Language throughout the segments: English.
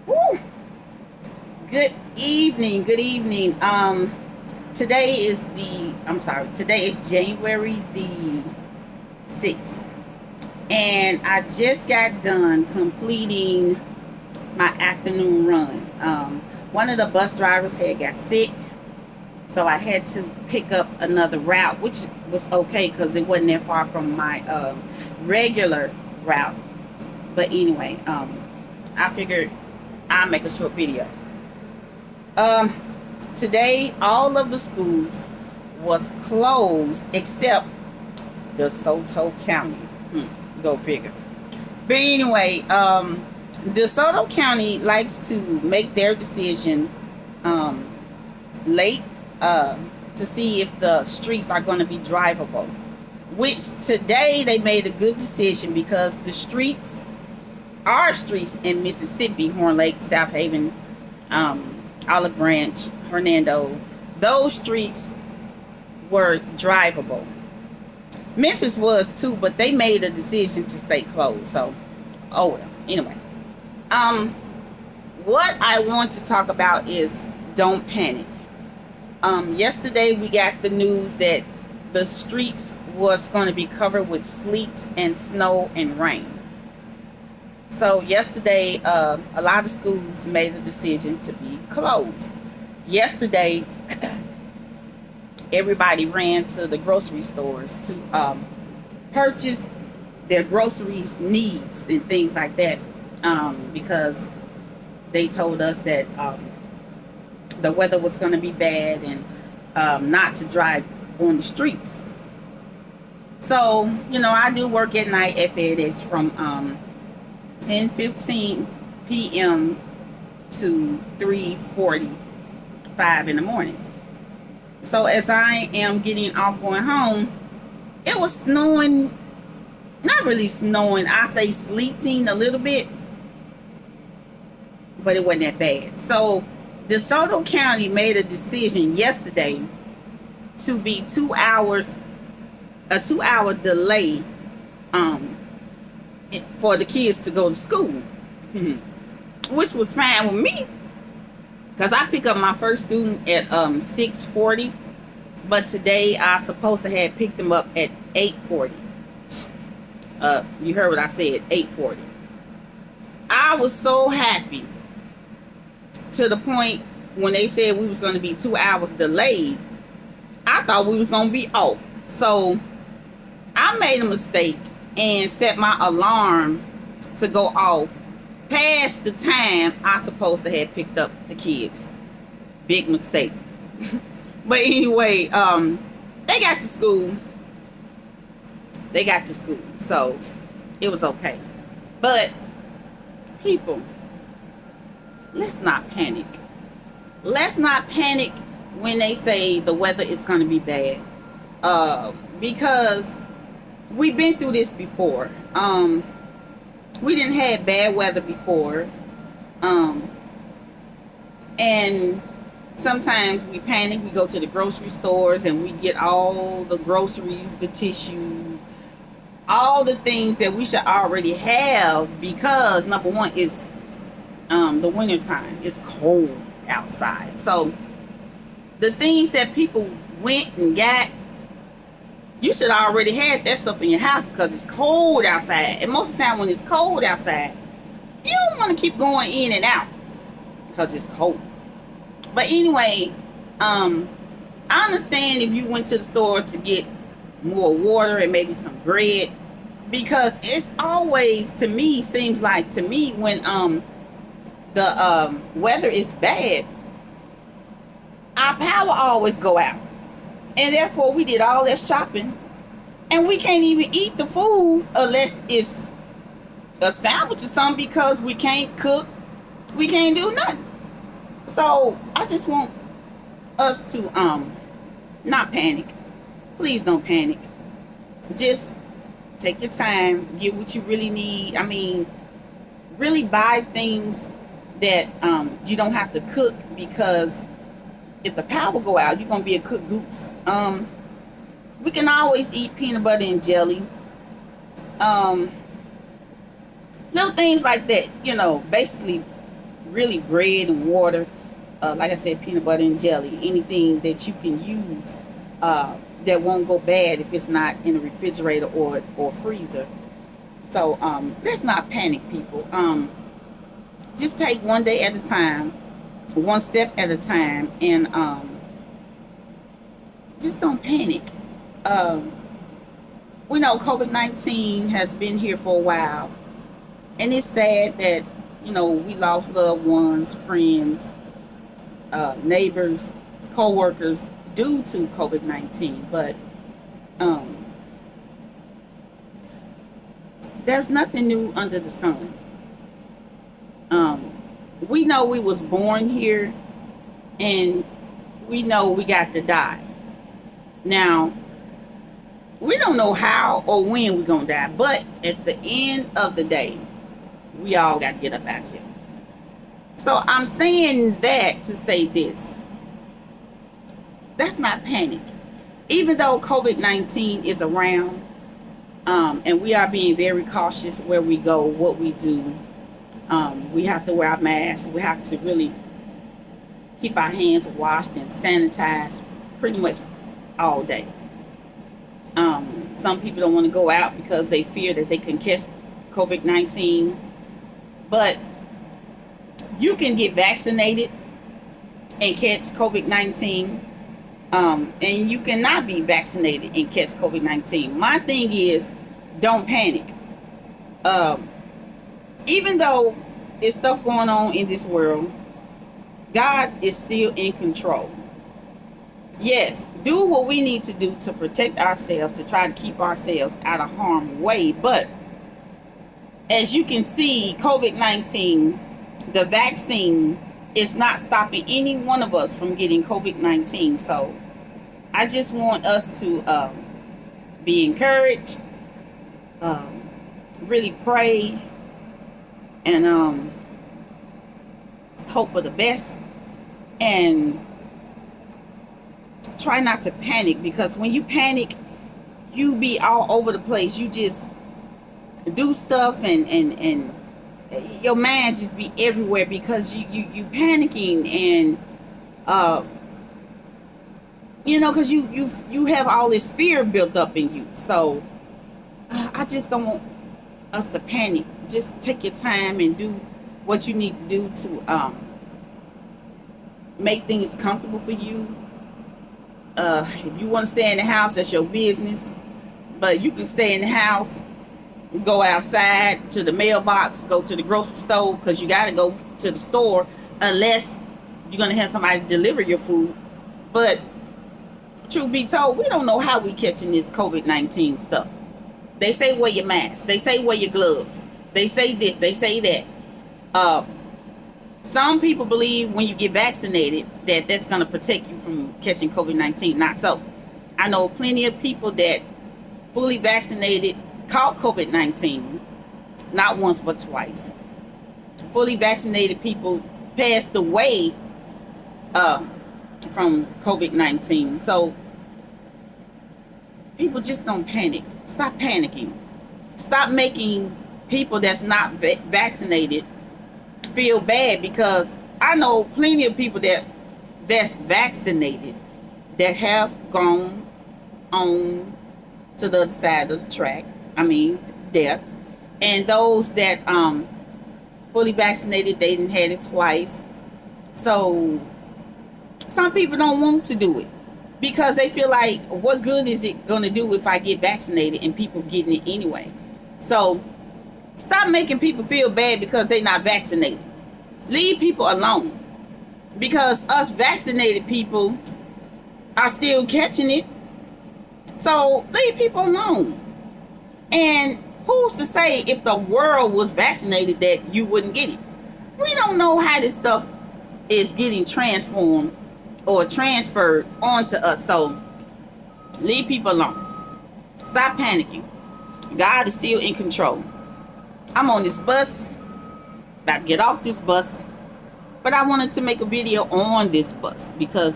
Woo. Good evening. Good evening. Today is today is January the 6th. And I just got done completing my afternoon run. One of the bus drivers had got sick, so I had to pick up another route, which was okay because it wasn't that far from my regular route. But anyway, I figured I'll make a short video. Um, Today, all of the schools was closed except DeSoto County. Go figure. But anyway, DeSoto County likes to make their decision late to see if the streets are going to be drivable. Which today they made a good decision because the streets, our streets in Mississippi, Horn Lake, South Haven, Olive Branch, Hernando, those streets were drivable. Memphis was too, but they made a decision to stay closed. So, oh well. Anyway, what I want to talk about is don't panic. Yesterday we got the news that the streets was going to be covered with sleet and snow and rain. So yesterday, a lot of schools made a decision to be closed. Yesterday, everybody ran to the grocery stores to purchase their groceries needs and things like that, because they told us that the weather was going to be bad and not to drive on the streets. So, I do work at night at FedEx from 10:15 p.m. to 3:45 in the morning. So as I am getting off going home, it was snowing, not really snowing, I say sleeting a little bit, but it wasn't that bad. So DeSoto County made a decision yesterday to be 2 hours, a 2 hour delay for the kids to go to school, which was fine with me because I pick up my first student at 6:40, but today I supposed to have picked them up at 8:40. You heard what I said, 8:40. I was so happy to the point when they said we was going to be 2 hours delayed. I thought we was going to be off. So I made a mistake and set my alarm to go off past the time I supposed to have picked up the kids. Big mistake. But anyway, they got to school. They got to school. So it was okay. But people, let's not panic. Let's not panic when they say the weather is going to be bad. Because we've been through this before. We didn't have bad weather before. And sometimes we panic. We go to the grocery stores and we get all the groceries, the tissue, all the things that we should already have because number one is the winter time. It's cold outside. So the things that people went and got, you should already have that stuff in your house because it's cold outside. And most of the time when it's cold outside, you don't want to keep going in and out because it's cold. But anyway, I understand if you went to the store to get more water and maybe some bread, because it's always, to me, seems like to me when the weather is bad, our power always go out. And therefore, we did all that shopping. And we can't even eat the food unless it's a sandwich or something because we can't cook. We can't do nothing. So, I just want us to not panic. Please don't panic. Just take your time. Get what you really need. I mean, really buy things that you don't have to cook because if the power go out, you're gonna be a cook goose. We can always eat peanut butter and jelly. Little things like that, basically really bread and water, like I said, peanut butter and jelly, anything that you can use that won't go bad if it's not in a refrigerator or freezer. So let's not panic, people. Just take one day at a time, one step at a time, and just don't panic. We know COVID-19 has been here for a while, and it's sad that we lost loved ones, friends, neighbors, co-workers due to COVID-19. But there's nothing new under the sun. We know we was born here, and we know we got to die. Now, we don't know how or when we're going to die, but at the end of the day, we all got to get up out of here. So I'm saying that to say this. Let's not panic. Even though COVID-19 is around, and we are being very cautious where we go, what we do. We have to wear our masks. We have to really keep our hands washed and sanitized pretty much all day. Some people don't want to go out because they fear that they can catch COVID-19. But you can get vaccinated and catch COVID-19. And you cannot be vaccinated and catch COVID-19. My thing is, don't panic. Even though there's stuff going on in this world, God is still in control. Yes, do what we need to do to protect ourselves, to try to keep ourselves out of harm's way. But as you can see, COVID-19, the vaccine is not stopping any one of us from getting COVID-19. So I just want us to be encouraged, really pray, and hope for the best, and try not to panic, because when you panic, you be all over the place. You just do stuff, and your mind just be everywhere because you panicking, and because you have all this fear built up in you. So I just don't want us to panic. Just take your time and do what you need to do to make things comfortable for you. If you want to stay in the house, that's your business. But you can stay in the house, go outside to the mailbox, go to the grocery store, because you got to go to the store unless you're going to have somebody deliver your food. But truth be told, we don't know how we catching this COVID-19 stuff. They say wear your mask. They say wear your gloves. They say this. They say that. Some people believe when you get vaccinated that that's going to protect you from catching COVID-19. Not so. I know plenty of people that fully vaccinated caught COVID-19, not once but twice. Fully vaccinated people passed away from COVID-19. So people just don't panic. Stop panicking. Stop making people that's not vaccinated feel bad, because I know plenty of people that's vaccinated that have gone on to the other side of the track. I mean, death. And those that fully vaccinated, they didn't had it twice. So some people don't want to do it because they feel like, what good is it going to do if I get vaccinated and people getting it anyway? So stop making people feel bad because they're not vaccinated. Leave people alone, because us vaccinated people are still catching it. So leave people alone. And who's to say if the world was vaccinated that you wouldn't get it? We don't know how this stuff is getting transformed or transferred onto us. So leave people alone. Stop panicking. God is still in control. I'm on this bus, about to get off this bus, but I wanted to make a video on this bus because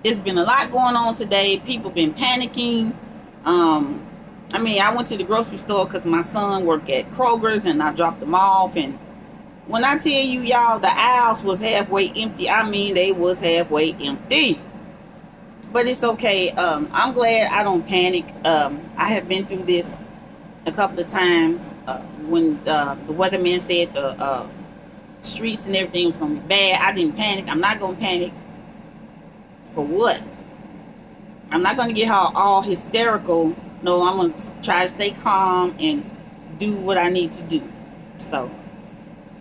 there's been a lot going on today. People been panicking. I went to the grocery store because my son worked at Kroger's, and I dropped him off, and When I tell you, y'all, the aisles was halfway empty, I mean they was halfway empty. But it's okay. I'm glad I don't panic. I have been through this a couple of times when the weatherman said the streets and everything was going to be bad. I didn't panic. I'm not going to panic. For what? I'm not going to get all hysterical. No, I'm going to try to stay calm and do what I need to do. So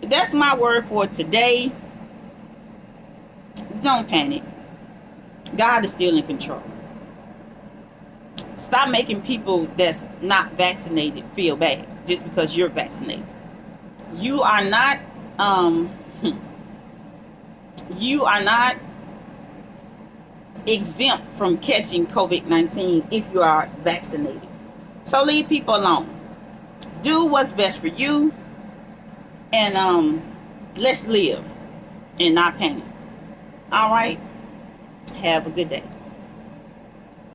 that's my word for today. Don't panic. God is still in control. Stop making people that's not vaccinated feel bad just because you're vaccinated. You are not you are not exempt from catching COVID-19 if you are vaccinated. So leave people alone. Do what's best for you, and let's live and not panic. All right. Have a good day.